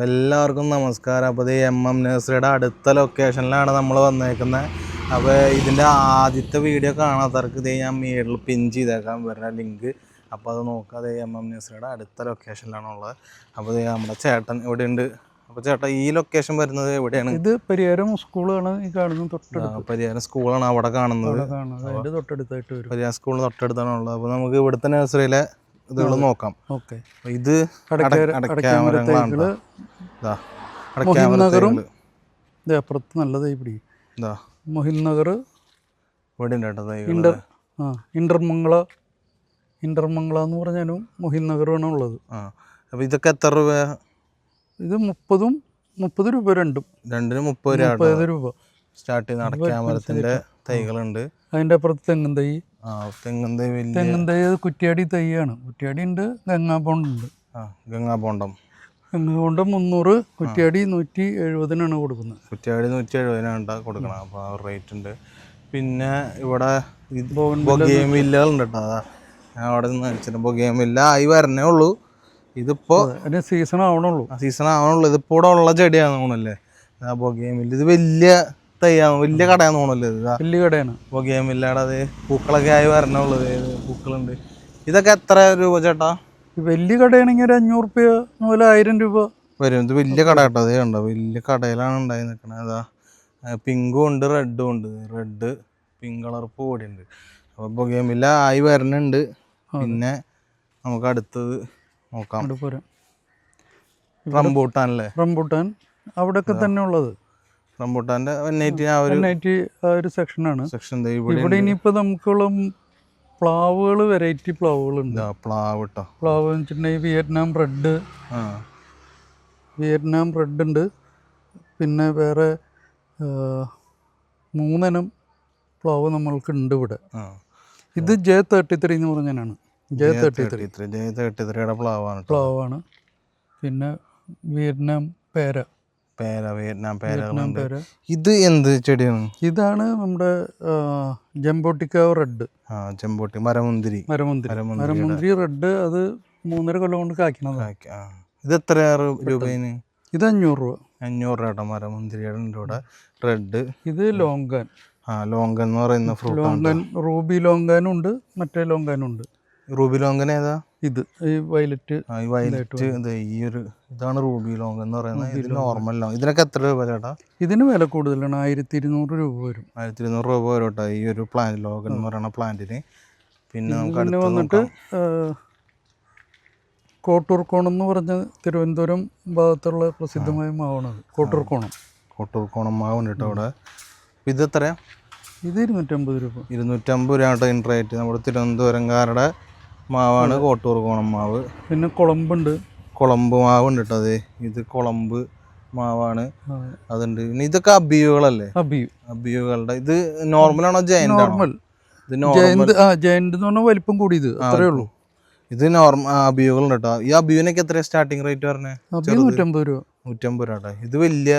എല്ലാവർക്കും നമസ്കാരം. അപ്പോൾ ഈ MM നഴ്സറിയുടെ അടുത്ത ലൊക്കേഷനിലാണ് നമ്മൾ വന്നേക്കുന്നത്. അപ്പോൾ ഇതിൻ്റെ ആദ്യത്തെ വീഡിയോ കാണാത്തവർക്ക് ഇതേ ഞാൻ മേളിൽ പിൻ ചെയ്തേക്കാം വരുന്ന ലിങ്ക്. അപ്പോൾ അത് നോക്കാതെ MM നഴ്സറിയുടെ അടുത്ത ലൊക്കേഷനിലാണുള്ളത്. അപ്പോൾ നമ്മുടെ ചേട്ടൻ ഇവിടെ ഉണ്ട്. അപ്പോൾ ചേട്ടാ, ഈ ലൊക്കേഷൻ വരുന്നത് എവിടെയാണ്? ഇത് പരിയാരം സ്കൂളാണ് ഈ കാണുന്നത്. തൊട്ടടുത്ത് പരിയാരം സ്കൂളാണ് അവിടെ കാണുന്നത്. തൊട്ടടുത്തായിട്ട് വരും. പരിയാരം സ്കൂൾ തൊട്ടടുത്താണുള്ളത്. അപ്പോൾ നമുക്ക് ഇവിടുത്തെ നഴ്സറിയിലെ ഇതുകൾ നോക്കാം. ഓക്കെ, ഇത് നഗറും അപ്പുറത്ത് നല്ലതായി പിടിക്കും. മൊഹിൻ നഗർ ഇന്റർമംഗള എന്ന് പറഞ്ഞാലും മൊഹിൻ നഗറാണ് ഉള്ളത്. അപ്പോൾ ഇതൊക്കെ എത്ര രൂപ? ഇത് 30 രൂപ രണ്ടിനും 30 രൂപ സ്റ്റാർട്ട് ചെയ്യുന്ന അടയ്ക്കാമരത്തിൻ്റെ തൈകളുണ്ട്. അതിൻ്റെ അപ്പുറത്ത് തെങ്ങും തൈ. തെങ്ങും തൈ അത് കുറ്റ്യാടി തൈയാണ്. കുറ്റ്യാടി ഉണ്ട്, ഗംഗാബോണ്ട് ഉണ്ട്. ഗംഗാബോണ്ടം 300, കുറ്റ്യാടി 170 കൊടുക്കുന്നത്. കുറ്റ്യാടി 170 കൊടുക്കണം. അപ്പോൾ ആ റേറ്റ് ഉണ്ട്. പിന്നെ ഇവിടെ ബൊഗെയിൻവില്ലകളുണ്ട് കേട്ടോ. അതാ ഞാൻ അവിടെ നിന്ന് വെച്ചിട്ട് ബൊഗെയിൻവില്ല ആയി വരണേ ഉള്ളൂ. ഇതിപ്പോൾ സീസൺ ആവണുള്ളൂ. ഇതിപ്പോൾ ഇവിടെ ഉള്ള ചെടിയാണെന്ന് തോന്നുന്നല്ലേ ബൊഗെയിൻവില്ല. ഇത് വലിയ തൈയാണ്, വലിയ കടയാന്ന് തോന്നുന്നല്ലേ? ഇത് വലിയ കടയാണ് ബൊഗെയിൻവില്ലയുടെ. അത് പൂക്കളൊക്കെ ആയി വരണുള്ളൂ. പൂക്കളുണ്ട്. ഇതൊക്കെ എത്ര രൂപ ചേട്ടാ? വലിയ കടയാണെങ്കിൽ ഒരു 500 രൂപ മുതൽ 1000 രൂപ വരും. ഇത് വലിയ കട കേട്ടോ. അതേ കണ്ടോ, വലിയ കടയിലാണ് ഉണ്ടായി നിൽക്കണത്. അതാ പിങ്കും ഉണ്ട്, റെഡും ഉണ്ട്. റെഡ് പിങ്ക് കളർ പൂ കൂടി ഉണ്ട്. അപ്പോൾ ബൊഗെയിൻവില്ല ആയി വരണുണ്ട്. പിന്നെ നമുക്ക് അടുത്തത് നോക്കാം. റംബൂട്ടാനല്ലേ? റംബൂട്ടാൻ അവിടെയൊക്കെ തന്നെ ഉള്ളത്. റംബൂട്ടാൻ്റെ ഒരു സെക്ഷനാണ്. ഇവിടെ ഇനിയിപ്പോൾ നമുക്കുള്ള പ്ലാവുകൾ, വെറൈറ്റി പ്ലാവുകളുണ്ട്. പ്ലാവ് കേട്ടോ. പ്ലാവ് എന്ന് വെച്ചിട്ടുണ്ടെങ്കിൽ വിയറ്റ്നാം റെഡ് ഉണ്ട്. പിന്നെ വേറെ 3 ഇനം പ്ലാവ് നമ്മൾക്കുണ്ട് ഇവിടെ. ഇത് J33 എന്ന് പറഞ്ഞാണ്. J33 പ്ലാവാണ്. പിന്നെ വിയറ്റ്നാം പേര. വിയറ്റ്നാം പേര. ഇത് എന്ത് ചെടിയാണ്? ഇതാണ് നമ്മുടെ ജംബോട്ടിക്ക റെഡ്. മരമുന്തിരി റെഡ്. അത് 3.5 കൊല്ലം കൊണ്ട് കായ്ക്കണത്. ഇത് എത്ര രൂപയാണ്? ഇത് 500 രൂപ. 500 രൂപ മരമുന്തിരിയുടെ ഇവിടെ. റെഡ്. ഇത് ലോങ്കാൻ. ലോങ്കൻ എന്ന് പറയുന്ന ഫ്രൂട്ട്. റൂബി ലോങ്കാനും ഉണ്ട്, മറ്റേ ലോങ്കാനും ഉണ്ട്. റൂബി ലോങ്കൻ ഏതാ? ഇത് ഈ വയലറ്റ്. ഇതാണ് റൂബി ലോങ്കൻ എന്ന് പറയുന്നത്. ഇത് നോർമൽ ലോങ്. ഇതിനൊക്കെ എത്ര രൂപ ചേട്ടാ? ഇതിന് വില കൂടുതലാണ്. 1200 രൂപ വരും. 1200 രൂപ വരും കേട്ടോ ഈ ഒരു പ്ലാന്റ്, ലോഗൻ എന്ന് പറയുന്ന പ്ലാന്റിന്. പിന്നെ നമുക്ക് വന്നിട്ട് കോട്ടൂർക്കോണം എന്ന് പറഞ്ഞ തിരുവനന്തപുരം ഭാഗത്തുള്ള പ്രസിദ്ധമായ മാവാണത്. കോട്ടൂർക്കോണം മാവുണ്ട് കേട്ടോ അവിടെ. ഇത് എത്രയാ? ഇത് 250 രൂപ. 250 രൂപ കേട്ടോ ഇൻ റേറ്റ്. നമ്മുടെ തിരുവനന്തപുരംകാരുടെ മാവാണ് കോട്ടൂർക്കോണം മാവ്. പിന്നെ കുളമ്പ് മാവുണ്ട് കേട്ടോ. അതെ, ഇത് കുളമ്പ് മാവാണ്. അതുണ്ട്. പിന്നെ ഇതൊക്കെ അബിയുകളല്ലേ? അബിയുകളുടെ. ഇത് നോർമലാണോ ജയന്റ്? ജയന്റ് എന്ന് പറഞ്ഞാൽ വലിപ്പം കൂടിയത് അത്രേ ഉള്ളൂ. ഇത് നോർമൽ അബിയുകളുണ്ട് കേട്ടോ. ഈ അബിയുനൊക്കെ എത്ര സ്റ്റാർട്ടിങ് റേറ്റ് പറഞ്ഞേ? 150 രൂപ. 150 രൂപ. ഇത് വലിയ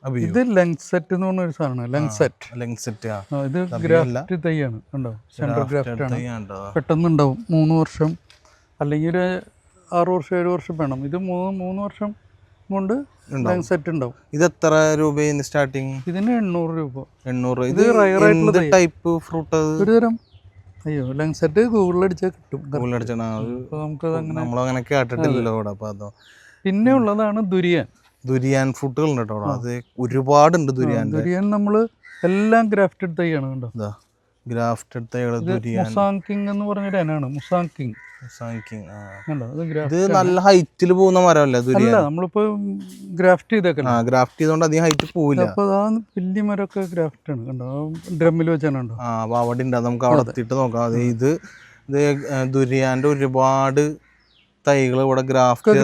അബിയു. ഇത് ലെങ്സെറ്റ് എന്ന് പറഞ്ഞ ഒരു സാധനമാണ്. ലെങ്സെറ്റ്. ഇത് ഗ്രാഫ്റ്റ് തൈയാണ്. കണ്ടോ, സെൻട്രൽ ഗ്രാഫ്റ്റ് ആണ്. പെട്ടെന്ന് ഉണ്ടാവും. 3 വർഷം അല്ലെങ്കിൽ ഒരു 6 വർഷം 7 വർഷം വേണം. ഇത് 3 വർഷം കൊണ്ട് ലെങ്സെറ്റ് ഉണ്ടാവും. ഇത് എത്ര രൂപയാണ് സ്റ്റാർട്ടിങ്? ഇതിന് 800 രൂപ. 800. ഇത് റയറായിട്ടുള്ള ടൈപ്പ് ഫ്രൂട്ട്? ഒരു തരം. ലെങ്സെറ്റ് ഗൂഗിളിൽ അടിച്ചാൽ കിട്ടും. നമ്മളങ്ങനെ കേട്ടിട്ടില്ലല്ലോ ഇവിടെ. അപ്പോൾ അതോ. പിന്നെ ഉള്ളതാണ് ദുരിയാൻ ഫ്രൂട്ടുകൾ ഉണ്ട് കേട്ടോ. അത് ഒരുപാടുണ്ട്. ദുരിയാൻ നമ്മൾ എല്ലാം ഗ്രാഫ്റ്റഡ് തൈയാണ്. കണ്ടോ, ഗ്രാഫ്റ്റഡ് തൈകൾ. മുസാങ്കിങ് എന്ന് പറഞ്ഞൊരു ഇനമാണ്. മുസാങ്കിങ്. ഇത് നല്ല ഹൈറ്റിൽ പോകുന്ന മരമല്ലേ ദുരിയാൻ? നമ്മളിപ്പോ ഗ്രാഫ്റ്റ് ചെയ്തേക്കല്ലോ. ഗ്രാഫ്റ്റ് ചെയ്തോണ്ട് അധികം ഹൈറ്റ് പോവില്ല. അപ്പൊ വലിയ മരമൊക്കെ ഗ്രാഫ്റ്റ് ആണ്. കണ്ടോ, ഡ്രമ്മിൽ വെച്ചാണ്. അപ്പൊ അവിടെ ഉണ്ട്. നമുക്ക് അവിടെ എത്തിയിട്ട് നോക്കാം. അത് ഇത് ദുരിയാന്റെ ഒരുപാട് തൈകൾ ഇവിടെ ഗ്രാഫ്റ്റ്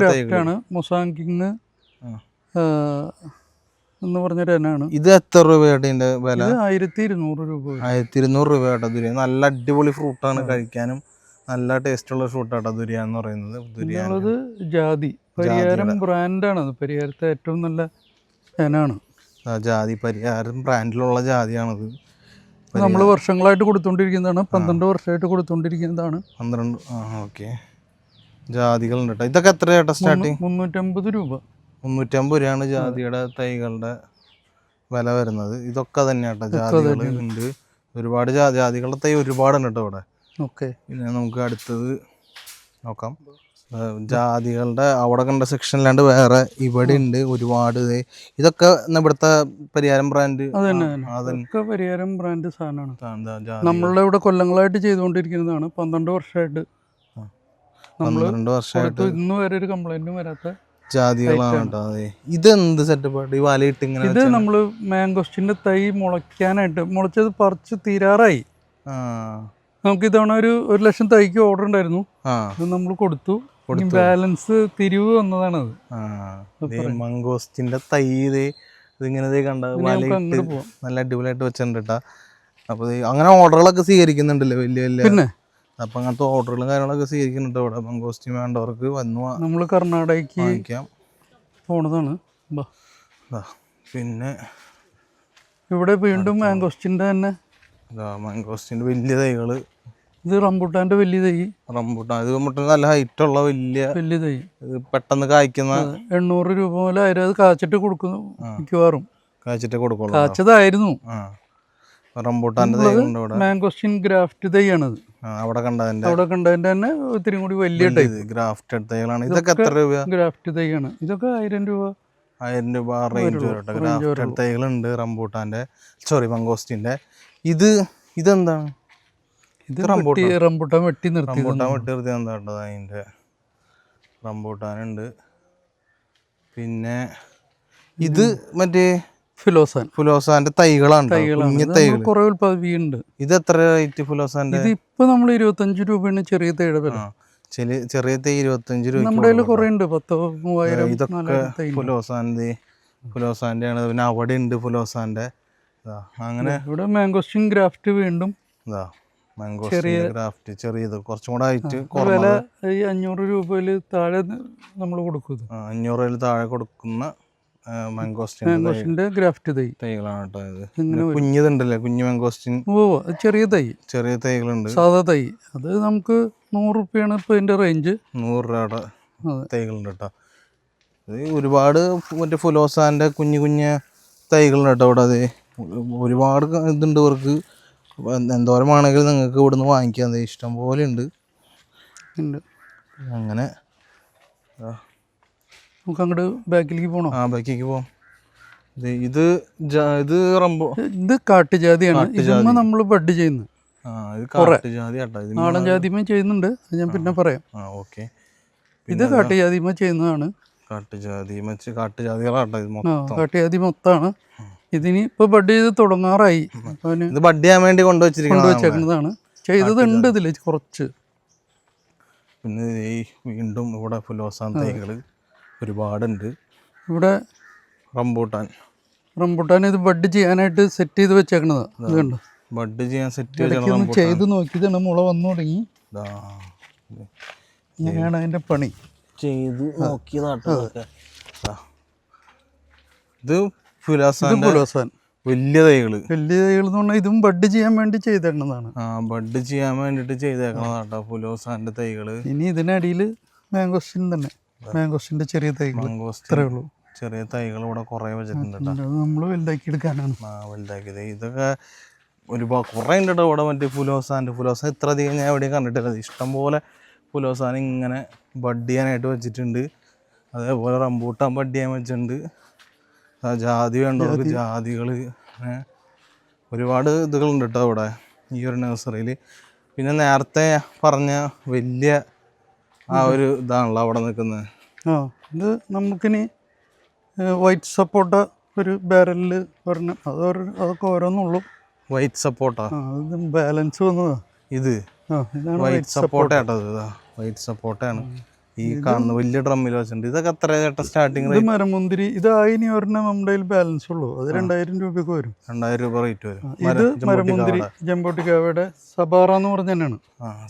ആണ്. മുസാങ്കിങ് എന്ന് പറഞ്ഞൊരു ഇനമാണ്. ഇത് എത്ര രൂപയായിട്ട് ഇതിന്റെ വില? 1200 രൂപ. 1200 രൂപ കേട്ടോ. ദുരിയാൻ നല്ല അടിപൊളി ഫ്രൂട്ടാണ്. കഴിക്കാനും നല്ല ടേസ്റ്റുള്ള ഫ്രൂട്ടാട്ടോ ദുരിയാൻ എന്ന് പറയുന്നത്. ദുരിയാനുള്ളത് ജാതി പരിയാരം ബ്രാൻഡാണ്. പരിയാരത്തെ ഏറ്റവും നല്ല ഇനമാണ് ജാതി. പരിയാരം ബ്രാൻഡിലുള്ള ജാതിയാണത്. നമ്മൾ വർഷങ്ങളായിട്ട് കൊടുത്തോണ്ടിരിക്കുന്നതാണ്. 12 വർഷമായിട്ട് കൊടുത്തോണ്ടിരിക്കുന്നതാണ്. 12. ഓക്കെ. ജാതികളുണ്ട് കേട്ടോ. ഇതൊക്കെ എത്ര ചേട്ടാ സ്റ്റാർട്ടിങ്? 350 രൂപ. 350 രൂപയാണ് ജാതിയുടെ തൈകളുടെ വില വരുന്നത്. ഇതൊക്കെ തന്നെ കേട്ടോ ജാതികൾ ഉണ്ട്. ഒരുപാട് ജാതികളുടെ തൈ ഒരുപാടുണ്ട് കേട്ടോ ഇവിടെ. ഓക്കെ, പിന്നെ നമുക്ക് അടുത്തത് നോക്കാം. ജാതികളുടെ അവിടെ കണ്ട സെക്ഷനിലാണ്ട് വേറെ ഇവിടെ ഉണ്ട് ഒരുപാട്. ഇതൊക്കെ ഇവിടുത്തെ പരിയാരം ബ്രാൻഡ്. അതൊക്കെ പരിയാരം ബ്രാൻഡ് സാധനമാണ്. നമ്മളുടെ ഇവിടെ കൊല്ലങ്ങളായിട്ട് ചെയ്തുകൊണ്ടിരിക്കുന്നതാണ്. 12 വർഷമായിട്ട് 12 വർഷമായിട്ട് ഇന്ന് വരെ ഒരു കംപ്ലൈന്റും വരാത്ത ജാതികളാണ് കേട്ടോ. ഇത് എന്ത് സെറ്റപ്പായിട്ട് ഈ വലയിട്ട് ഇങ്ങനെ? ഇത് നമ്മള് മാംഗോസ്റ്റിന്റെ തൈ മുളയ്ക്കാനായിട്ട് മുളച്ചത് പറിച്ച് തീരാറായി. നമുക്ക് ഇത്തവണ ഒരു 1 ലക്ഷം തൈക്ക് ഓർഡർ ഉണ്ടായിരുന്നു. അത് നമ്മൾ കൊടുത്തു. ബാലൻസ് തിരിവ് വന്നതാണത്. മംഗോസ്റ്റിന്റെ തൈ ഇതിങ്ങനെ കണ്ട നല്ല അടിപൊളിയായിട്ട് വെച്ചിട്ടുണ്ട് കേട്ടാ. അപ്പൊ അങ്ങനെ ഓർഡറുകളൊക്കെ സ്വീകരിക്കുന്നുണ്ടല്ലോ വലിയ വലിയ. പിന്നെ അപ്പൊ അങ്ങനത്തെ ഓർഡറുകളും കാര്യങ്ങളൊക്കെ സ്വീകരിക്കുന്നുണ്ട് ഇവിടെ. മംഗോസ്റ്റിൻ വേണ്ടവർക്ക് വന്നു നമ്മള് കർണാടകയ്ക്ക് വാങ്ങിക്കാം പോണതാണ്. പിന്നെ ഇവിടെ വീണ്ടും മാംഗോസ്റ്റിന്റെ തന്നെ മാംഗോസ്റ്റിന്റെ വലിയ തൈകള്. ഇത് റംബൂട്ടാന്റെ വലിയ തൈ. റംബൂട്ടാൻ ഇത് നല്ല ഹൈറ്റ് ഉള്ള വലിയ തൈ. പെട്ടെന്ന് കായ്ക്കുന്ന 800 രൂപ പോലെ ആയിരം. അത് കാച്ചിട്ട് കൊടുക്കുന്നു മിക്കവാറും. കാച്ചിട്ട് കൊടുക്കുള്ളൂ. കാച്ചതായിരുന്നു. റംബൂട്ടാന്റെ തൈകളുണ്ട് ഇവിടെ. മാംഗോസ്റ്റിൻ ഗ്രാഫ്റ്റ് തൈയാണത്. അവിടെ കണ്ടതിന്റെ തന്നെ ഒത്തിരി കൂടി വലിയ ടൈപ്പ് ഗ്രാഫ്റ്റഡ് തൈകളാണ്. ഇതൊക്കെ എത്ര രൂപ? ഗ്രാഫ്റ്റ് തൈയാണ്. ഇതൊക്കെ 1000 രൂപ. 1000 രൂപ റേഞ്ച് വരട്ടെ. ഗ്രാഫ്റ്റഡ് തൈകളുണ്ട് റംബൂട്ടാന്റെ, മംഗോസ്റ്റിന്റെ. ഇതെന്താണ്? ഇത് റംബൂട്ടാൻ വെട്ടി നിർത്തി. റംബൂട്ടാൻ വെട്ടി നിർത്തി എന്താ കേട്ടത് അതിന്റെ. റംബൂട്ടാനുണ്ട്. പിന്നെ ഇത് മറ്റേ ഫുലോസാന്റെ തൈകളാണ്. കുഞ്ഞു തൈകൾ കുറെ ഉൽപ്പാദിപ്പിക്കുന്നുണ്ട്. ഇത് എത്ര റേറ്റ് ഫുലോസാന്റെ? ഇത് ഇപ്പൊ നമ്മൾ 25 രൂപയാണ് ചെറിയ തൈയുടെ വില. ചെറിയ തൈ 25 രൂപ. നമ്മുടെ കയ്യിൽ കുറെ ഉണ്ട്. 10,000-3000. ഇതൊക്കെ ഫുലോസാന്റെ ആണ്. പിന്നെ അവിടെ ഉണ്ട് ഫുലോസാന്റെ. അങ്ങനെ ഇവിടെ മാംഗോസ്റ്റിൻ ഗ്രാഫ്റ്റ് വീണ്ടും ഗ്രാഫ്റ്റ് ചെറിയത് കുറച്ചും കൂടെ ആയിട്ട് വില 500 രൂപയിൽ താഴെ നമ്മൾ കൊടുക്കും. 500 രൂപയിൽ താഴെ കൊടുക്കുന്ന മാംഗോസ്റ്റിന്റെ ഗ്രാഫ്റ്റ് തൈകളാണ് കേട്ടോ ഇത്. കുഞ്ഞിതുണ്ടല്ലേ, കുഞ്ഞു മാംഗോസ്റ്റിൻ. ചെറിയ തൈകളുണ്ട്. സാധാ തൈ അത് നമുക്ക് 100 രൂപയാണ് ഇപ്പൊ ഇതിന്റെ റേഞ്ച്. 100 രൂപയുടെ തൈകളുണ്ട് കേട്ടോ. ഇത് ഒരുപാട് മറ്റേ ഫുലോസാന്റെ കുഞ്ഞു കുഞ്ഞു തൈകളുണ്ട് കേട്ടോ ഇവിടെ. അത് ഒരുപാട് ഇതുണ്ട് ഇവർക്ക്. എന്തോരമാണെങ്കിലും നിങ്ങൾക്ക് ഇവിടുന്ന് വാങ്ങിക്കാം. ഇഷ്ടം പോലെ ഉണ്ട്. അങ്ങനെ നമുക്ക് അങ്ങോട്ട് ബാക്കിലേക്ക് പോകണം. ബാക്കിലേക്ക് പോവാം. ഇത് കാട്ടുജാതിയാണ്. ഇതൊന്നും നമ്മൾ ബഡ് ചെയ്യുന്നത്. നാടൻ ജാതിമ ചെയ്യുന്നുണ്ട്. അത് ഞാൻ പിന്നെ പറയാം. ഇത് കാട്ടുജാതിമ ചെയ്യുന്നതാണ്. കാട്ടുജാതി മൊത്തമാണ്. ഇതിന് ഇപ്പൊ ബഡ് ചെയ്ത് തുടങ്ങാറായി. ബഡ് ചെയ്യാൻ വേണ്ടി കൊണ്ടുവച്ചേക്കുന്നതാണ്. ചെയ്തതുണ്ട് ഇതില് കുറച്ച്. പിന്നെ വീണ്ടും ഇവിടെ ഫുലോസാൻ തൈകള് ഒരുപാടുണ്ട്. ഇവിടെ റംബൂട്ടാൻ ഇത് ബഡ് ചെയ്യാനായിട്ട് സെറ്റ് ചെയ്ത് വെച്ചേക്കണത്. അതുകൊണ്ട് ബഡ് ചെയ്യാൻ ചെയ്ത് നോക്കിയതാണ്. മുള വന്നു തുടങ്ങി. ഇങ്ങനെയാണ് അതിന്റെ പണി. ചെയ്ത് നോക്കിയതാട്ടോ. ഇത് ഫുലോസാൻ വലിയ തൈകള് എന്ന് പറഞ്ഞാൽ ഇതും ബഡ് ചെയ്യാൻ വേണ്ടി ചെയ്തേക്കുന്നതാണ്. ബഡ് ചെയ്യാൻ വേണ്ടിട്ട് ചെയ്തേക്കണതാട്ടോ ഫുലോസാന്റെ തൈകള്. ഇനി ഇതിനടിയിൽ മാംഗോസ്റ്റിൻ തന്നെ. മാംഗോസ്റ്റിന്റെ ചെറിയ തൈകൾ ഇത്രേ ഉള്ളൂ. ചെറിയ തൈകൾ ഇവിടെ കുറെ വെച്ചിട്ടുണ്ട്. നമ്മൾ വലുതാക്കി എടുക്കാനാണ്. വലുതാക്കിയത് ഇതൊക്കെ ഒരുപാട് കുറെ ഉണ്ട് കേട്ടോ ഇവിടെ. മറ്റേ ഫുലോസാൻ ഇത്ര അധികം ഞാൻ എവിടെയും കണ്ടിട്ടില്ല. ഇഷ്ടം പോലെ ഫുലോസാൻ ഇങ്ങനെ ബഡ് ചെയ്യാനായിട്ട് വെച്ചിട്ടുണ്ട്. അതേപോലെ റംബൂട്ടാൻ ബഡ് ചെയ്യാൻ വെച്ചിട്ടുണ്ട്. ജാതി വേണ്ടവർക്ക് ജാതികൾ. ഒരുപാട് ഇതുകളുണ്ട് കേട്ടോ ഇവിടെ ഈ ഒരു നഴ്സറിയിൽ. പിന്നെ നേരത്തെ പറഞ്ഞ വലിയ ആ ഒരു ഇതാണല്ലോ അവിടെ നിൽക്കുന്നത്. ഇത് നമുക്കിനി വൈറ്റ് സപ്പോട്ട ഒരു ബാരലിൽ ഒരെണ്ണം. അതൊക്കെ ഓരോന്നുള്ളൂ. വൈറ്റ് സപ്പോട്ട ബാലൻസ് വന്നതാ. ഇതാണ് വൈറ്റ് സപ്പോട്ട കേട്ടോ. വൈറ്റ് സപ്പോട്ടയാണ് ഈ കാണുന്ന വലിയ ഡ്രമ്മിൽ വെച്ചിട്ടുണ്ട്. ഇതൊക്കെ എത്ര ചേട്ടാ സ്റ്റാർട്ടിങ് റേറ്റ്? മരമുന്തിരി ഇത് അതിന് ഒരെണ്ണം നമ്മുടെ ബാലൻസ് ഉള്ളൂ. അത് 2000 രൂപയ്ക്ക് വരും. 2000 രൂപ റേറ്റ് വരും. ഇത് മരമുന്തിരി ജംബോട്ടിക്കാവയുടെ സബാറ എന്ന് പറഞ്ഞ തന്നെയാണ്.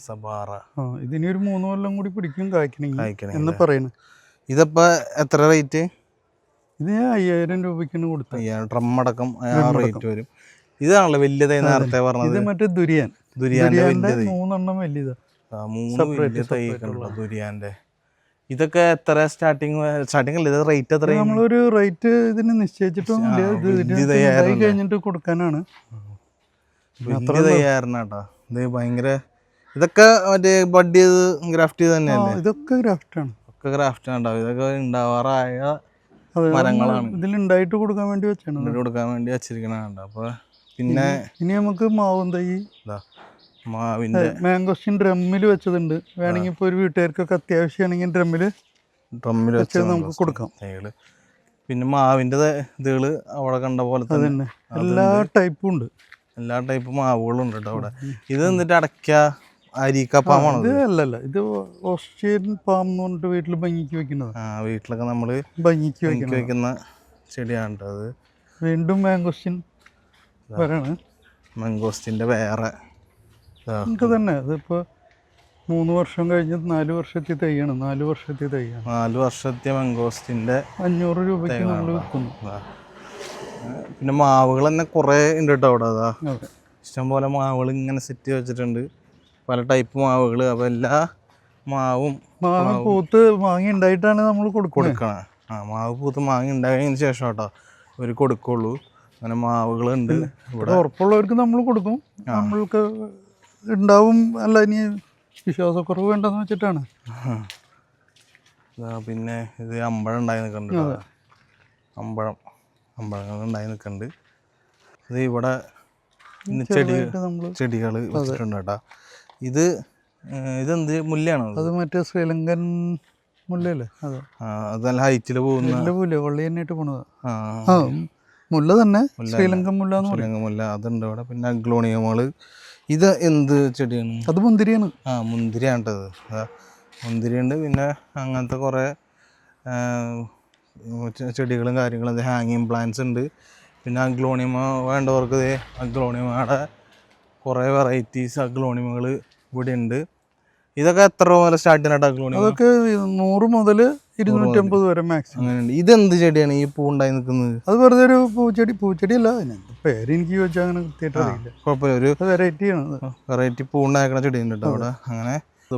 സബാറ. ഇതിന് ഒരു 3 കൊല്ലം കൂടി പിടിക്കും കായ്ക്കണമെങ്കിൽ എന്ന് പറയുന്നത്. ഇതിപ്പോ എത്ര റേറ്റ്? ഇത് 5000 രൂപയ്ക്കാണ് കൊടുത്തത്. ഡ്രം അടക്കം റേറ്റ് വരും. ഇതാണല്ലോ വലിയ നേരത്തെ പറഞ്ഞത്. ഇത് മറ്റേ ദുരിയാന്റെ 3 എണ്ണം വലിയതാ. 3 വലിയ തൈകളുള്ള ദുരിയാന്റെ. ഇതൊക്കെ എത്ര സ്റ്റാർട്ടിങ് അല്ല ഇത് റേറ്റ് എത്ര? നമ്മളൊരു റേറ്റ് ഇതിന് നിശ്ചയിച്ചിട്ടൊന്നുമില്ല. ഇത് കഴിഞ്ഞിട്ട് കൊടുക്കാനാണ്. വലിയ തയ്യാറണാട്ടോ ഇത്. ഭയങ്കര ഇതൊക്കെ മറ്റേ ബഡ് ചെയ്ത് ഗ്രാഫ്റ്റ് ചെയ്ത് തന്നെയല്ലേ? ഇതൊക്കെ ഗ്രാഫ്റ്റാണ്. ഒക്കെ ഗ്രാഫ്റ്റ് ഉണ്ടാവും. ഇതൊക്കെ ഉണ്ടാവാറായ മരങ്ങളാണ്. ഇതിലുണ്ടായിട്ട് കൊടുക്കാൻ വേണ്ടി വെച്ചാണ്, കൊടുക്കാൻ വേണ്ടി വെച്ചിരിക്കണുണ്ട്. അപ്പൊ പിന്നെ ഇനി നമുക്ക് മാവും തൈ മാവിന്റെ മാംഗോസ്റ്റിൻ ഡ്രമ്മിൽ വെച്ചതുണ്ട്. വേണമെങ്കിൽ ഇപ്പോൾ ഒരു വീട്ടുകാർക്കൊക്കെ അത്യാവശ്യമാണെങ്കിൽ ഡ്രമ്മിൽ വെച്ചത് നമുക്ക് കൊടുക്കാം. പിന്നെ മാവിന്റെ ഇതുകള് അവിടെ കണ്ട പോലെ തന്നെ എല്ലാ ടൈപ്പും ഉണ്ട്. എല്ലാ ടൈപ്പ് മാവുകളും ഉണ്ട് കേട്ടോ അവിടെ. ഇത് എന്നിട്ട് അടയ്ക്ക അരിക്കപ്പാമാണ്. ഇത് അല്ലല്ല, ഇത് ഓസ്ട്രിയൻ പാം എന്ന് പറഞ്ഞിട്ട് വീട്ടിൽ ഭംഗിക്ക് വെക്കുന്നത്. വീട്ടിലൊക്കെ നമ്മള് ഭംഗിക്ക് വെക്കുന്ന ചെടിയാണ് കേട്ടോ അത്. വീണ്ടും മാംഗോസ്റ്റിൻ വരാണ്. മാംഗോസ്റ്റിന്റെ വേറെ നമുക്ക് തന്നെ അതിപ്പോൾ 3 വർഷം കഴിഞ്ഞ് 4 വർഷത്തെ തൈയാണ്. 4 വർഷത്തെ തൈയാണ്. 4 വർഷത്തെ മാംഗോസ്റ്റിന്റെ 500 രൂപയ്ക്ക് നമ്മൾ വിൽക്കുന്നു. പിന്നെ മാവുകൾ തന്നെ കുറേ ഉണ്ട് കേട്ടോ അവിടെ. അതാ ഇഷ്ടംപോലെ മാവുകൾ ഇങ്ങനെ സെറ്റ് വെച്ചിട്ടുണ്ട്, പല ടൈപ്പ് മാവുകൾ. അപ്പോൾ എല്ലാ മാവും പൂത്ത് മാങ്ങ ഉണ്ടായിട്ടാണ് നമ്മൾ കൊടുക്കണം. മാവ് പൂത്ത് മാങ്ങ ഉണ്ടായതിന് ശേഷം കേട്ടോ ഇവർ കൊടുക്കുള്ളൂ. അങ്ങനെ മാവുകളുണ്ട് ഇവിടെ. ഉറപ്പുള്ളവർക്ക് നമ്മൾ കൊടുക്കും. നമ്മൾക്ക് ഉണ്ടാവും. അല്ല, ഇനി വിശ്വാസക്കുറവ് വേണ്ടെന്ന് വെച്ചിട്ടാണ്. പിന്നെ ഇത് അമ്പഴം ഉണ്ടായി നിൽക്കുന്നുണ്ട്. അമ്പഴങ്ങൾ ഉണ്ടായി നിൽക്കുന്നുണ്ട്. ഇത് ഇവിടെ ചെടികൾ വെച്ചിട്ടുണ്ട് കേട്ടോ. ഇതെന്ത് മുല്ലയാണോ? അത് മറ്റേ ശ്രീലങ്കൻ മുല്ലയല്ലേ? അത് നല്ല ഹൈറ്റിൽ പോകുന്ന മുല്ല, വള്ളി തന്നെയായിട്ട് പോണത്. മുല്ല തന്നെ, ശ്രീലങ്കൻ മുല്ല. ശ്രീലങ്കൻ മുല്ല അതുണ്ട് ഇവിടെ. പിന്നെ അഗ്ലോണിയമുകൾ. ഇത് എന്ത് ചെടിയാണ്? അത് മുന്തിരിയാണ്. മുന്തിരിയാണ് കേട്ടത്. മുന്തിരിയുണ്ട്. പിന്നെ അങ്ങനത്തെ കുറേ ചെടികളും കാര്യങ്ങളും. ഇത് ഹാങ്ങിങ് പ്ലാന്റ്സ് ഉണ്ട്. പിന്നെ അഗ്ലോണിയമ വേണ്ടവർക്ക് അഗ്ലോണിയമയുടെ കുറേ വെറൈറ്റീസ് അഗ്ലോണിമകൾ ഇവിടെ ഉണ്ട്. ഇതൊക്കെ എത്ര രൂപ മുതൽ സ്റ്റാർട്ട് ചെയ്യാനായിട്ട് അഗ്ലോണിയം? അതൊക്കെ 100 മുതൽ 250 വരെ മാക്സിമം. അങ്ങനെയുണ്ട്. ഇതെന്ത് ചെടിയാണ് ഈ പൂ ഉണ്ടായി നിൽക്കുന്നത്? അത് വെറുതെ ഒരു പൂച്ചെടിയല്ല. പേര് എനിക്ക് ചോദിച്ചാൽ അങ്ങനെ കൃത്യമായിട്ട് അറിയില്ല. കുഴപ്പമില്ല, ഒരു വെറൈറ്റിയാണ്. വെറൈറ്റി പൂ ഉണ്ടാക്കുന്ന ചെടി ഉണ്ട് കേട്ടോ അവിടെ. അങ്ങനെ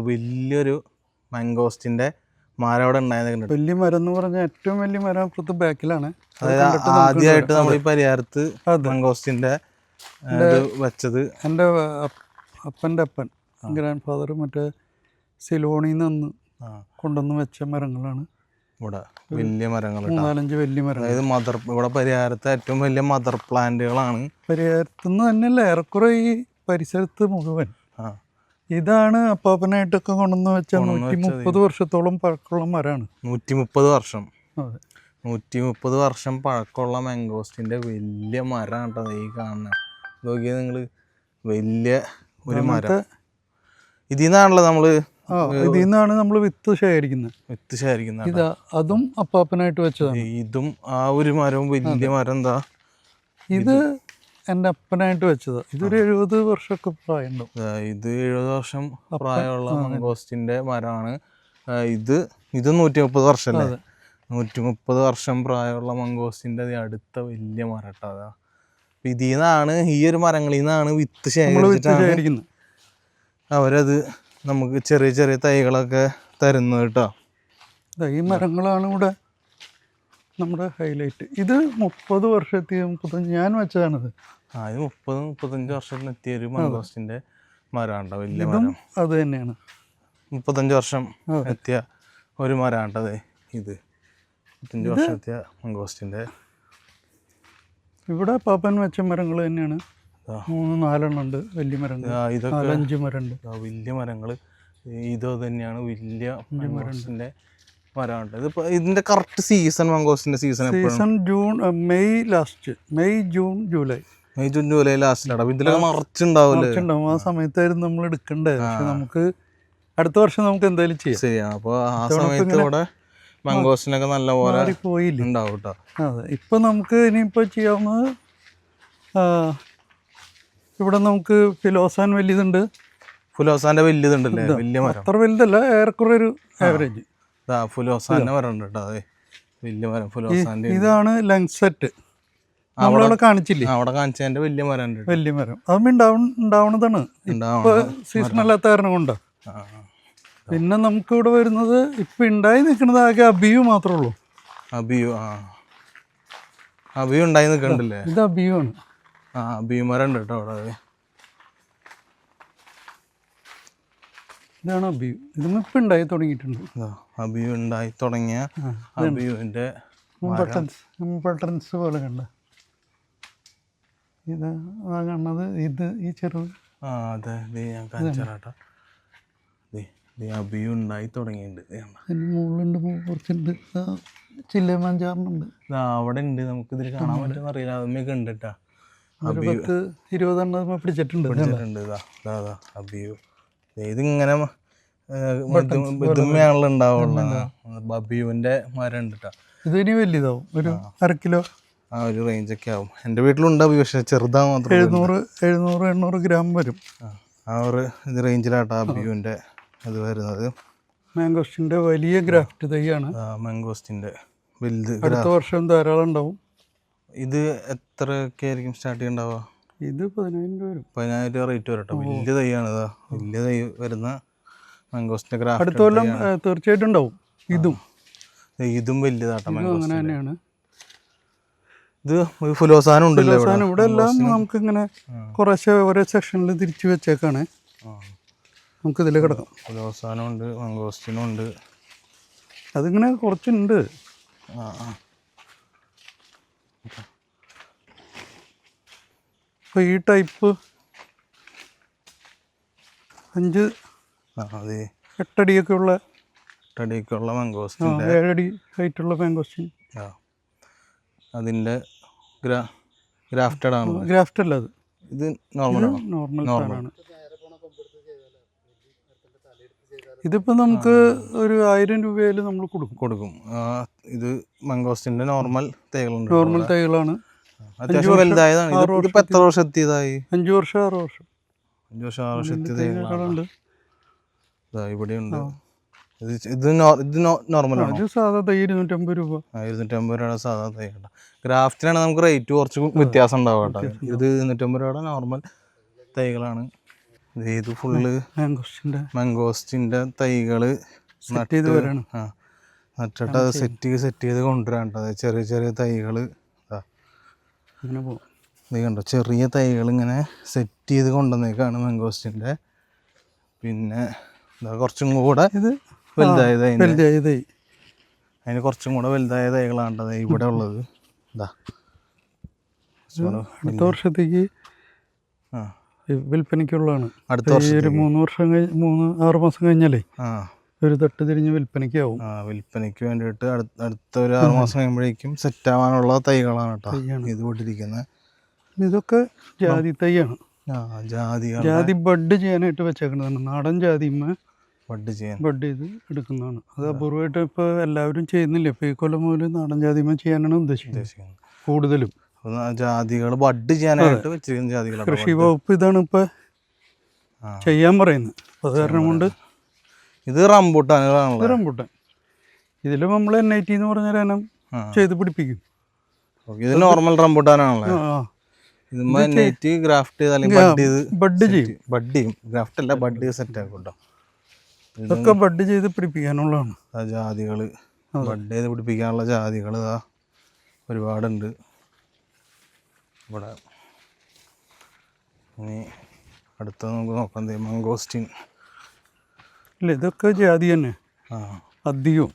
വലിയൊരു മാംഗോസ്റ്റിന്റെ മരം അവിടെ ഉണ്ടായിരുന്നുണ്ട്. വലിയ മരം എന്ന് പറഞ്ഞാൽ ഏറ്റവും വലിയ മരം അപ്പുറത്ത് ബാക്കിലാണ്. അതായത് ആദ്യമായിട്ട് നമ്മൾ ഈ പരിയാരത്ത് മാംഗോസ്റ്റിന്റെ വെച്ചത് എൻ്റെ അപ്പൻ്റെ അപ്പൻ ഗ്രാൻഡ് ഫാദർ മറ്റേ സിലോണിൽ നിന്ന് കൊണ്ടുവന്ന് വെച്ച മരങ്ങളാണ് ഇവിടെ. വലിയ മരങ്ങൾ, 4-5 വലിയ മരങ്ങൾ. അതായത് ഇവിടെ പരിയാരത്തെ ഏറ്റവും വലിയ മദർ പ്ലാന്റുകളാണ്. പരിയാരത്തുനിന്ന് തന്നെയല്ല, ഏറെക്കുറെ ഈ പരിസരത്ത് മുഴുവൻ. ഇതാണ് അപ്പാപ്പനായിട്ടൊക്കെ കൊണ്ടുവന്ന് വെച്ച 130 വർഷത്തോളം പഴക്കമുള്ള മരമാണ്. 130 വർഷം. 130 വർഷം പഴക്കമുള്ള മാംഗോസ്റ്റിന്റെ വലിയ മരമാണ് കേട്ടോ ഈ കാണുന്നത്. നോക്കിയാൽ നിങ്ങൾ, വലിയ ഒരു മരം. ഇതിൽ നിന്നാണ് നമ്മൾ വിത്ത് ശേഖരിക്കുന്നത്. ഇതാ അതും അപ്പാപ്പനായിട്ട് വെച്ചതാണ്. ഇതും ആ ഒരു മരവും വലിയ മരം. എന്താ ഇത് എൻ്റെ അപ്പനായിട്ട് വെച്ചത്. ഇതൊരു 70 വർഷമൊക്കെ പ്രായമുണ്ടാവും. ഇത് 70 വർഷം പ്രായമുള്ള മാംഗോസ്റ്റിന്റെ മരമാണ്. ഇത് 130 വർഷമല്ലേ? 130 വർഷം പ്രായമുള്ള മംഗോസ്റ്റിന്റെ അടുത്ത വലിയ മരം കേട്ടോ. അതാ ഇതിൽ നിന്നാണ്, ഈ ഒരു മരങ്ങളിൽ നിന്നാണ് വിത്ത് ശേഖരിക്കുന്നത്. അവരത് നമുക്ക് ചെറിയ ചെറിയ തൈകളൊക്കെ തരുന്നത് കേട്ടോ. ഈ മരങ്ങളാണ് ഇവിടെ നമ്മുടെ ഹൈലൈറ്റ്. ഇത് 30 വർഷത്തെ 35 ഞാൻ വെച്ചതാണിത്. ഇത് 30-35 വർഷത്തിനെത്തിയ ഒരു മാംഗോസ്റ്റിന്റെ മരമാണ്. വലിയ മരം അത് തന്നെയാണ്. 35 വർഷം എത്തിയ ഒരു മരമാണ് ഇത്. 35 വർഷം എത്തിയ മാംഗോസ്റ്റിന്റെ. ഇവിടെ പാപ്പൻ വെച്ച മരങ്ങൾ തന്നെയാണ്. 3-4 എണ്ണം ഉണ്ട് വലിയ മരങ്ങൾ. ഇതൊക്കെ 5 മരമുണ്ട് വലിയ മരങ്ങൾ. ഇത് തന്നെയാണ് വലിയ മാംഗോസ്റ്റിന്റെ മരമാണ്. ഇതിപ്പോ ഇതിന്റെ കറക്റ്റ് സീസൺ, മാംഗോസ്റ്റിന്റെ സീസൺ മെയ് ജൂൺ ജൂലൈ ലാസ്റ്റിലാണ്. ഇതിലൊക്കെ നിറച്ചുണ്ടാവും. ആ സമയത്തായിരുന്നു നമ്മൾ എടുക്കണ്ടേ. പക്ഷെ നമുക്ക് അടുത്ത വർഷം നമുക്ക് എന്തായാലും ചെയ്യാം. ശരിയാണ്. അപ്പോൾ ആ സമയത്ത് ഇവിടെ മാംഗോസ്റ്റിനൊക്കെ നല്ലപോലെ പോയില്ലുണ്ടാവും കേട്ടോ. അതെ, ഇപ്പൊ നമുക്ക് ഇനിയിപ്പോ ചെയ്യാവുന്നത്, ഇവിടെ നമുക്ക് ഫിലോസാൻ വലിയതുണ്ട്. ഫിലോസാന്റെ വലിയതുണ്ടല്ലേ? വലിയ മരം. അത്ര വലുതല്ല, ഏറെക്കുറെ ഒരു ആവറേജ്. ഫിലോസാന്റെ മരം ഉണ്ട് കേട്ടോ. അതെ, വലിയ മരം ഫിലോസാന്റെ. ഇതാണ് ലങ്സെറ്റ്. നമ്മളവിടെ കാണിച്ചില്ലേ? അവിടെ കാണിച്ചതിന്റെ വലിയ മരം ഉണ്ട്. വലിയ മരം അതും ഉണ്ടാവണതാണ്. ഇപ്പൊ സീസൺ അല്ലാത്ത കാരണം കൊണ്ടോ. പിന്നെ നമുക്ക് ഇവിടെ വരുന്നത് ഇപ്പം ഉണ്ടായി നിൽക്കുന്നത് ആകെ അബിയു മാത്രമേ ഉള്ളൂ. അബിയു അബിയു ഉണ്ടായി നിൽക്കണ്ടല്ലേ? ഇത് അബിയു ആണ്. അബിയു മരം ഉണ്ട് കേട്ടോ അവിടെ. ഇതാണ് അബിയു. ഇതും ഇപ്പം ഉണ്ടായി തുടങ്ങിയിട്ടുണ്ട്. അബിയു ഉണ്ടായി തുടങ്ങിയ അബിയുവിൻ്റെ ഇമ്പോർട്ടൻസ് പോലെ കണ്ട ഇത് കാണുന്നത്. ഇത് ഈ ചെറുത് അതെ ഞാൻ കാണിച്ചാട്ടോ. അബിയു ഉണ്ടായി തുടങ്ങിയിട്ടുണ്ട്. അതിന് മുകളിലുണ്ട്, കുറച്ചുണ്ട്, ചില്ലമാഞ്ചാറിനുണ്ട്. അവിടെ ഉണ്ട്, നമുക്ക് ഇതിൽ കാണാൻ പറ്റുമെന്ന് അറിയില്ല. അതൊക്കെ ഉണ്ട് കേട്ടോ. 10-20 പിടിച്ചിട്ടുണ്ട്. അബിയു ഇതിങ്ങനെ ഇതുമ്മയാണല്ലോ ഉണ്ടാവുള്ള. അബിയുവിൻ്റെ മരം ഉണ്ട് കേട്ടോ. ഇത് ഇനി വലുതാവും, ഒരു 1/2 കിലോ ഒരു റേഞ്ചൊക്കെ ആവും. എൻ്റെ വീട്ടിലുണ്ട് അബിയു, പക്ഷേ ചെറുതാ മാത്രം. 700-800 ഗ്രാം വരും. ഒരു ഇത് റേഞ്ചിലാട്ടോ അബിയുവിൻ്റെ അത് വരുന്നത്. മാംഗോസ്റ്റിൻ്റെ വലിയ ഗ്രാഫ്റ്റ് തൈയാണ്. മാംഗോസ്റ്റിൻ്റെ വലുത്. അടുത്ത വർഷം ധാരാളം ഉണ്ടാവും. ഇത് എത്രയൊക്കെ ആയിരിക്കും സ്റ്റാർട്ട് ചെയ്യുന്നുണ്ടാവുക? ഇത് 10,000 രൂപ വരും. 10,000 രൂപ റേറ്റ് വരട്ടോ. വലിയ തൈയാണ് ഇതാ, വലിയ തൈ വരുന്ന മാംഗോസ്റ്റിൻ്റെ ഗ്രാഫ്റ്റ്. അടുത്ത കൊല്ലം തീർച്ചയായിട്ടും ഉണ്ടാവും. ഇതും വലിയതാട്ടോ. അങ്ങനെ തന്നെയാണ്. ഇത് ഫുലോസാനം ഉണ്ടല്ലോ ഇവിടെ എല്ലാം. നമുക്കിങ്ങനെ കുറേശ്ശെ ഓരോ സെക്ഷനിൽ തിരിച്ചു വെച്ചേക്കാണ്. നമുക്കിതിൽ കിടക്കാം. ഫുലോസാനം ഉണ്ട്, മാംഗോസ്റ്റിനും ഉണ്ട്. അതിങ്ങനെ കുറച്ചുണ്ട്. ഇപ്പോൾ ഈ ടൈപ്പ് 5-8 അടിയൊക്കെ ഉള്ള മാംഗോസ്റ്റിൻ്റെ 7 അടി ഹൈറ്റുള്ള മാംഗോസ്റ്റിൻ. അതിൻ്റെ ഗ്രാഫ്റ്റഡ് ആണ്. ഗ്രാഫ്റ്റ് അല്ല, ഇത് നോർമൽ സാധനമാണ്. ഇതിപ്പോൾ നമുക്ക് ഒരു 1000 രൂപയിൽ നമ്മൾ കൊടുക്കും. ഇത് മാംഗോസ്റ്റിൻ്റെ നോർമൽ തൈകളാണ്. അത്യാവശ്യം വലുതായതാണ്. ഇതിപ്പോൾ എത്ര വർഷം എത്തിയതായി? 5 വർഷം 6 വർഷം. 5 വർഷം 6 വർഷം എത്തിയ തൈകളുണ്ട്. ഇവിടെയുണ്ട്. ഇത് നോർമലാണ്. ഇത് സാധാ തൈ 250 രൂപ. 250 രൂപയുടെ സാധാ തൈ കേട്ടോ. ഗ്രാഫ്റ്റിനാണ് നമുക്ക് റേറ്റ് കുറച്ച് വ്യത്യാസം ഉണ്ടാവും കേട്ടോ. ഇത് 250 രൂപയുടെ നോർമൽ തൈകളാണ്. ഇത് ഫുള്ള് മാംഗോസ്റ്റിൻ്റെ തൈകൾ നട്ടിട്ട് അത് സെറ്റ് ചെയ്ത് കൊണ്ടുവരാൻ കേട്ടോ. ചെറിയ ചെറിയ തൈകൾ ഇത് കണ്ടോ, ചെറിയ തൈകൾ ഇങ്ങനെ സെറ്റ് ചെയ്ത് കൊണ്ടുവന്നേക്കാണ് മാംഗോസ്റ്റിൻ്റെ. പിന്നെ കുറച്ചും കൂടെ ഇത് വലുതായത്, അതിന് കുറച്ചും കൂടെ വലുതായ തൈകളാണ് ഇവിടെ ഉള്ളത്. അടുത്ത വർഷത്തേക്ക് വിൽപ്പനയ്ക്കുള്ളതാണ്. അടുത്ത വർഷം ഒരു 3-6 മാസം കഴിഞ്ഞാലേ ഒരു തട്ട് തിരിഞ്ഞ് വിൽപ്പനയ്ക്കാവും. വിൽപ്പനയ്ക്ക് വേണ്ടിയിട്ട് അടുത്ത ഒരു 6 മാസം കഴിയുമ്പോഴേക്കും സെറ്റ് ആവാനുള്ള തൈകളാണ് കേട്ടോ ഇത് കൊണ്ടിരിക്കുന്നത്. ഇതൊക്കെ ജാതി തൈയാണ്. ജാതി ബഡ് ചെയ്യാനായിട്ട് വെച്ചേക്കുന്നതാണ്. നാടൻ ജാതിമ്മ ബഡ് ചെയ്ത് എടുക്കുന്നതാണ്. അത് അപൂർവമായിട്ട് ഇപ്പോൾ എല്ലാവരും ചെയ്യുന്നില്ല. ഇപ്പോൾ ഈ കൊല്ലം മുതൽ നാടൻ ജാതിമ്മ ചെയ്യാനാണ് ഉദ്ദേശിക്കുന്നത് കൂടുതലും. ജാതികൾ ബഡ് ചെയ്യാനായിട്ട് വെച്ചിരിക്കുന്ന ജാതികൾ. കൃഷി വകുപ്പ് ഇതാണ് ഇപ്പോൾ ചെയ്യാൻ പറയുന്നത്. അത് കാരണം കൊണ്ട് ഇത് റംബൂട്ടാനുകളാണല്ലോ. റംബൂട്ടാൻ ഇതിൽ നമ്മൾ NIT എന്ന് പറഞ്ഞ ഇനം ചെയ്ത് പിടിപ്പിക്കും. ഇത് നോർമൽ റംബൂട്ടാനാണല്ലോ. NIT ഗ്രാഫ്റ്റ് ചെയ്ത് അല്ലെങ്കിൽ ബഡ് ചെയ്യും. ഗ്രാഫ്റ്റ് അല്ല, ബഡ് ചെയ്ത് സെറ്റ് ആക്കും കേട്ടോ. ഇതൊക്കെ ബഡ് ചെയ്ത് പിടിപ്പിക്കാനുള്ളതാണ്. ജാതികൾ ബഡ് ചെയ്ത് പിടിപ്പിക്കാനുള്ള ജാതികൾ ഒരുപാടുണ്ട് ഇവിടെ. ഇനി അടുത്ത നമുക്ക് നോക്കാം. മാംഗോസ്റ്റിൻ ഇല്ല, ഇതൊക്കെ ജാതി തന്നെ അധികവും.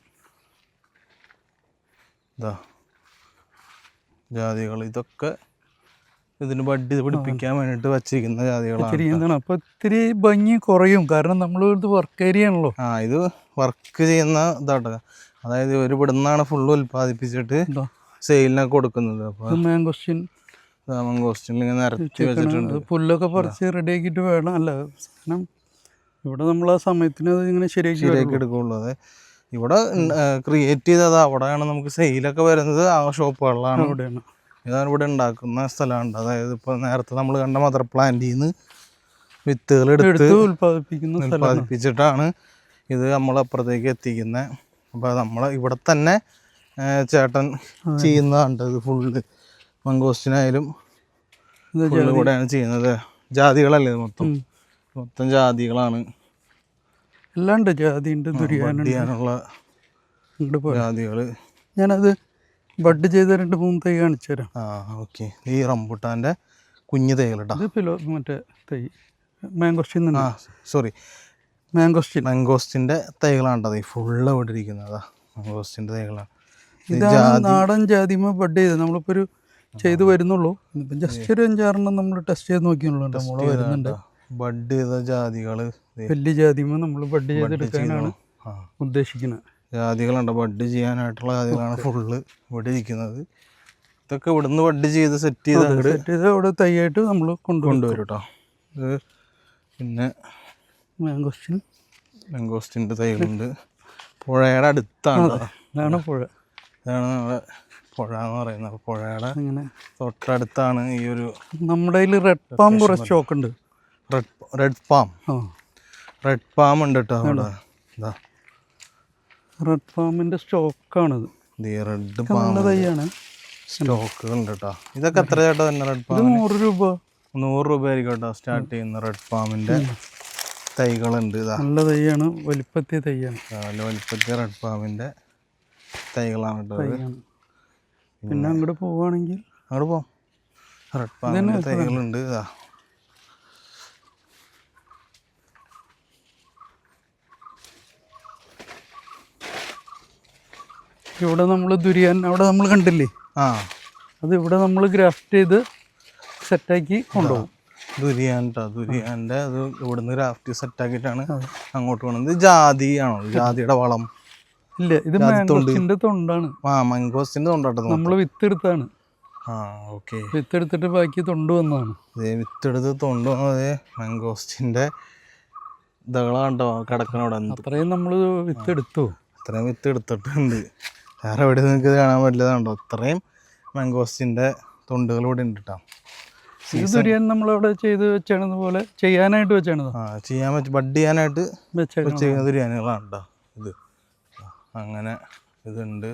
ജാതികൾ ഇതൊക്കെ ഇതിന് ബഡ് ചെയ്ത് പിടിപ്പിക്കാൻ വേണ്ടിയിട്ട് വച്ചിരിക്കുന്ന ജാതികളാണ്. അപ്പോൾ ഇത്തിരി ഭംഗി കുറയും, കാരണം നമ്മൾ ഇത് വർക്ക് ഏരിയ ആണല്ലോ. ഇത് വർക്ക് ചെയ്യുന്ന ഇതാട്ടോ. അതായത് ഒരു ഇവിടുന്നാണ് ഫുള്ള് ഉൽപ്പാദിപ്പിച്ചിട്ട് സെയിലിനൊക്കെ കൊടുക്കുന്നത്. അപ്പോൾ മാംഗോസ്റ്റിൻ ഇങ്ങനെ നിരത്തി വെച്ചിട്ടുണ്ട്. പുല്ലൊക്കെ പറിച്ച് റെഡിയാക്കിയിട്ട് വേണം. അല്ല സാധനം ഇവിടെ നമ്മൾ ആ സമയത്തിന് അത് ഇങ്ങനെ ശരിയാക്കി എടുക്കുള്ളൂ. അതെ, ഇവിടെ ക്രിയേറ്റ് ചെയ്തത് അവിടെയാണ് നമുക്ക് സെയിലൊക്കെ വരുന്നത്. ആ ഷോപ്പുകളിലാണ്. ഇവിടെയാണ്. ഇതാണ് ഇവിടെ ഉണ്ടാക്കുന്ന സ്ഥലമുണ്ട്. അതായത് ഇപ്പോൾ നേരത്തെ നമ്മൾ കണ്ട മദർ പ്ലാന്റിൽ നിന്ന് വിത്തുകൾ എടുത്ത് ഉൽപ്പാദിപ്പിച്ചിട്ടാണ് ഇത് നമ്മളപ്പുറത്തേക്ക് എത്തിക്കുന്നത്. അപ്പോൾ ഇവിടെ തന്നെ ചേട്ടൻ ചെയ്യുന്നതാണ് ഇത് ഫുള്ള്. മംഗോസ്റ്റിനായാലും ഫുള്ള് കൂടെയാണ് ചെയ്യുന്നത്. ജാതികളല്ലേ ഇത് മൊത്തം ജാതികളാണ്. എല്ലാം ഉണ്ട്. ജാതി ഉണ്ട്, ദുരിയാനുണ്ട്. ചെയ്യാനുള്ള ഇങ്ങോട്ട് പോരാ. ജാതികൾ. ഞാനത് ബഡ് ചെയ്ത 2-3 തൈ കാണിച്ചു തരാം. ഓക്കെ. ഈ റംബുട്ടാൻ്റെ കുഞ്ഞു തൈകൾ കേട്ടോ. ഇത് മറ്റേ തൈ മാങ്കോസ്റ്റിൻ. സോറി, മാങ്കോസ്റ്റിൻ്റെ തൈകളാണ് കേട്ടോ. ഫുള്ള് ഇവിടെ ഇരിക്കുന്നത് മാങ്കോസ്റ്റിൻ്റെ തൈകളാണ്. ഇതാണ് നാടൻ ജാതിമ ബഡ് ചെയ്ത് നമ്മളിപ്പോൾ ഒരു ചെയ്ത് വരുന്നുള്ളൂ. ഇപ്പം ജസ്റ്റ് ഒരു 5-6 നമ്മൾ ടെസ്റ്റ് ചെയ്ത് നോക്കിയുള്ളൂ. മുള വരുന്നുണ്ട്. ബഡ് ചെയ്ത ജാതികൾ, വലിയ ജാതിമ നമ്മൾ ബഡ് ചെയ്തെടുക്കാനാണ് ഉദ്ദേശിക്കുന്നത്. ജാതികളുണ്ട്, ബഡ് ചെയ്യാനായിട്ടുള്ള ജാതികളാണ് ഫുള്ള് ഇവിടെ ഇരിക്കുന്നത്. ഇതൊക്കെ ഇവിടുന്ന് ബഡ് ചെയ്ത് സെറ്റ് ചെയ്ത് അവിടെ തൈയായിട്ട് നമ്മൾ കൊണ്ടുവരും കേട്ടോ. ഇത് പിന്നെ മാങ്കോസ്റ്റിൻ്റെ തൈകളുണ്ട്. പുഴയുടെ അടുത്താണ്. ഇതാണ് പുഴ. ഇതാണ് നമ്മുടെ പുഴ എന്ന് പറയുന്നത്. അപ്പോൾ പുഴയുടെ തൊട്ടടുത്താണ് ഈ ഒരു. നമ്മുടെ കയ്യിൽ റെഡ് പാം കുറച്ച് സ്റ്റോക്ക് ഉണ്ട്. റെഡ് പാം ഉണ്ട് കേട്ടോ അവിടെ. ഇതാ റെഡ് പാമിൻ്റെ സ്റ്റോക്കാണിത്. റെഡ് പാം തൈയാണ്. സ്റ്റോക്കുകൾ ഉണ്ട് കേട്ടോ. ഇതൊക്കെ എത്ര ചേട്ടാ തന്നെ? റെഡ് പാം 100 രൂപ. 100 രൂപ ആയിരിക്കും കേട്ടോ സ്റ്റാർട്ട് ചെയ്യുന്ന റെഡ് പാമിൻ്റെ തൈകളുണ്ട്. ഇതാ നല്ല തൈയാണ്, വലിപ്പത്തിയ തൈയാണ്. വലിപ്പത്തിയ റെഡ് പാമിൻ്റെ തൈകളാണ് കേട്ടോ. പിന്നെ അങ്ങോട്ട് പോവുകയാണെങ്കിൽ അങ്ങോട്ട് പോവാം. റെഡ് പാമിൻ്റെ തൈകളുണ്ട്. ഇതാ ഇവിടെ നമ്മൾ ദുരിയാൻ അവിടെ നമ്മൾ കണ്ടില്ലേ, അത് ഇവിടെ നമ്മൾ ഗ്രാഫ്റ്റ് ചെയ്ത് സെറ്റാക്കി കൊണ്ടുപോകും. ദുരിയാൻ്റെ അത് ഇവിടുന്ന് ഗ്രാഫ്റ്റ് സെറ്റാക്കിയിട്ടാണ് അങ്ങോട്ട് പോകുന്നത്. ഇത് ജാതിയാണോ? ജാതിയുടെ വളം ഇല്ല, ഇത് മാങ്കോസ്റ്റിൻ്റെ തൊണ്ടാണ്. മാങ്കോസ്റ്റിൻ്റെ തൊണ്ടാട്ടോ. നമ്മൾ വിത്തെടുത്താണ്. ഓക്കെ. വിത്തെടുത്തിട്ട് ബാക്കി തൊണ്ട് വന്നതാണ്. വിത്തെടുത്ത് തൊണ്ട് വന്നത് മാങ്കോസ്റ്റിൻ്റെ ഇതകളാണ്ടോ കിടക്കണം അവിടെ. അത്രയും നമ്മൾ വിത്തെടുത്തു. അത്രയും വിത്ത് എടുത്തിട്ടുണ്ട്. വേറെ എവിടെ നിങ്ങൾക്ക് ഇത് കാണാൻ പറ്റില്ലതാണ്ടോ. അത്രയും മാങ്കോസ്റ്റിൻ്റെ തൊണ്ടുകൾ ഇവിടെ ഉണ്ട് കേട്ടോ. ദുരിയാൻ നമ്മളവിടെ ചെയ്ത് വെച്ചാണ് പോലെ ചെയ്യാനായിട്ട് വെച്ചാണ്. ചെയ്യാൻ പറ്റും, ബഡ് ചെയ്യാനായിട്ട് ചെയ്യുന്ന ദുരിയാനുകളാണ് കേട്ടോ ഇത്. അങ്ങനെ ഇതുണ്ട്.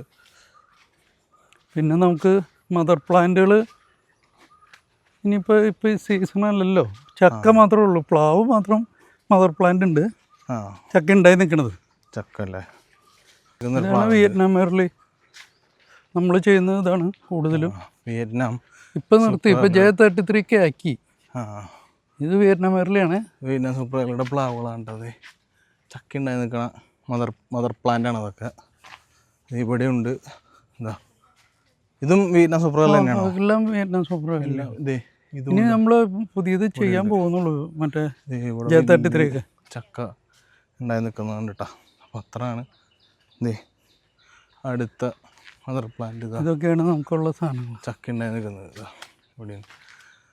പിന്നെ നമുക്ക് മദർ പ്ലാന്റുകൾ ഇനിയിപ്പോൾ ഈ സീസണല്ലല്ലോ, ചക്ക മാത്രമേ ഉള്ളൂ. പ്ലാവ് മാത്രം മദർ പ്ലാന്റ് ഉണ്ട്. ചക്ക ഉണ്ടായി നിൽക്കണത്. ചക്ക അല്ലേ? ഇതാണ് വിയറ്റ്നാം മെർലി. നമ്മൾ ചെയ്യുന്നത് ഇതാണ് കൂടുതലും. വിയറ്റ്നാം ഇപ്പം നിർത്തി, ഇപ്പം J33 ആക്കി. ഇത് വിയറ്റ്നാം മെർലിയാണ്. വിയറ്റ്നാം സൂപ്പർ എയർലിയുടെ പ്ലാവുകളാണ് കേട്ടത്. ചക്ക ഉണ്ടായി നിൽക്കണ മദർ പ്ലാന്റാണ് അതൊക്കെ. ഇവിടെ ഉണ്ട്. ഇതാ ഇതും വിയറ്റ്നാം സൂപ്പർ എയർലി തന്നെയാണോ? എല്ലാം വിയറ്റ്നാം സൂപ്പർ എയർലി. ഇനി നമ്മൾ പുതിയത് ചെയ്യാൻ പോകുന്നുള്ളൂ. മറ്റേ J33 ചക്ക ഉണ്ടായി നിൽക്കുന്നുണ്ട് കേട്ടോ. അപ്പം അത്രയാണ്. അടുത്ത മദർ പ്ലാന്റ് ഇതൊക്കെയാണ് നമുക്കുള്ള സാധനങ്ങൾ. ചക്ക ഉണ്ടായി നിൽക്കുന്നത് ഇതാ ഇവിടെയാണ്.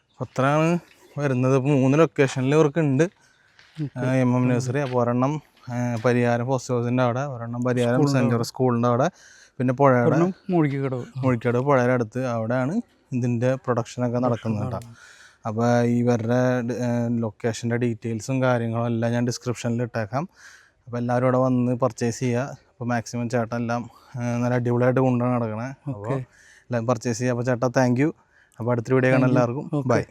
അപ്പം അത്രയാണ് വരുന്നത്. ഇപ്പോൾ 3 ലൊക്കേഷനിൽ ഇവർക്കുണ്ട് MM നഴ്സറി. അപ്പോൾ ഒരെണ്ണം പരിയാരം പോസ്റ്റ് ഹൗസിൻ്റെ അവിടെ, ഒരെണ്ണം പരിയാരം സെൻറ് ജോർജ് സ്കൂളിൻ്റെ അവിടെ, പിന്നെ പുഴയുടെ മുഴിക്കടവ് പുഴയുടെ അടുത്ത്. അവിടെയാണ് ഇതിൻ്റെ പ്രൊഡക്ഷനൊക്കെ നടക്കുന്നത് കേട്ടോ. അപ്പോൾ ഇവരുടെ ലൊക്കേഷൻ്റെ ഡീറ്റെയിൽസും കാര്യങ്ങളും എല്ലാം ഞാൻ ഡിസ്ക്രിപ്ഷനിൽ ഇട്ടേക്കാം. അപ്പോൾ എല്ലാവരും ഇവിടെ വന്ന് പർച്ചേസ് ചെയ്യുക. അപ്പോൾ മാക്സിമം ചേട്ടൻ എല്ലാം നല്ല അടിപൊളിയായിട്ട് കൊണ്ടുപോയി നടക്കണേ. അപ്പോൾ എല്ലാം പർച്ചേസ് ചെയ്യുക. അപ്പോൾ ചേട്ടാ താങ്ക് യു. അപ്പോൾ അടുത്തൊരു വീഡിയോ കാണാൻ എല്ലാവർക്കും ബൈ.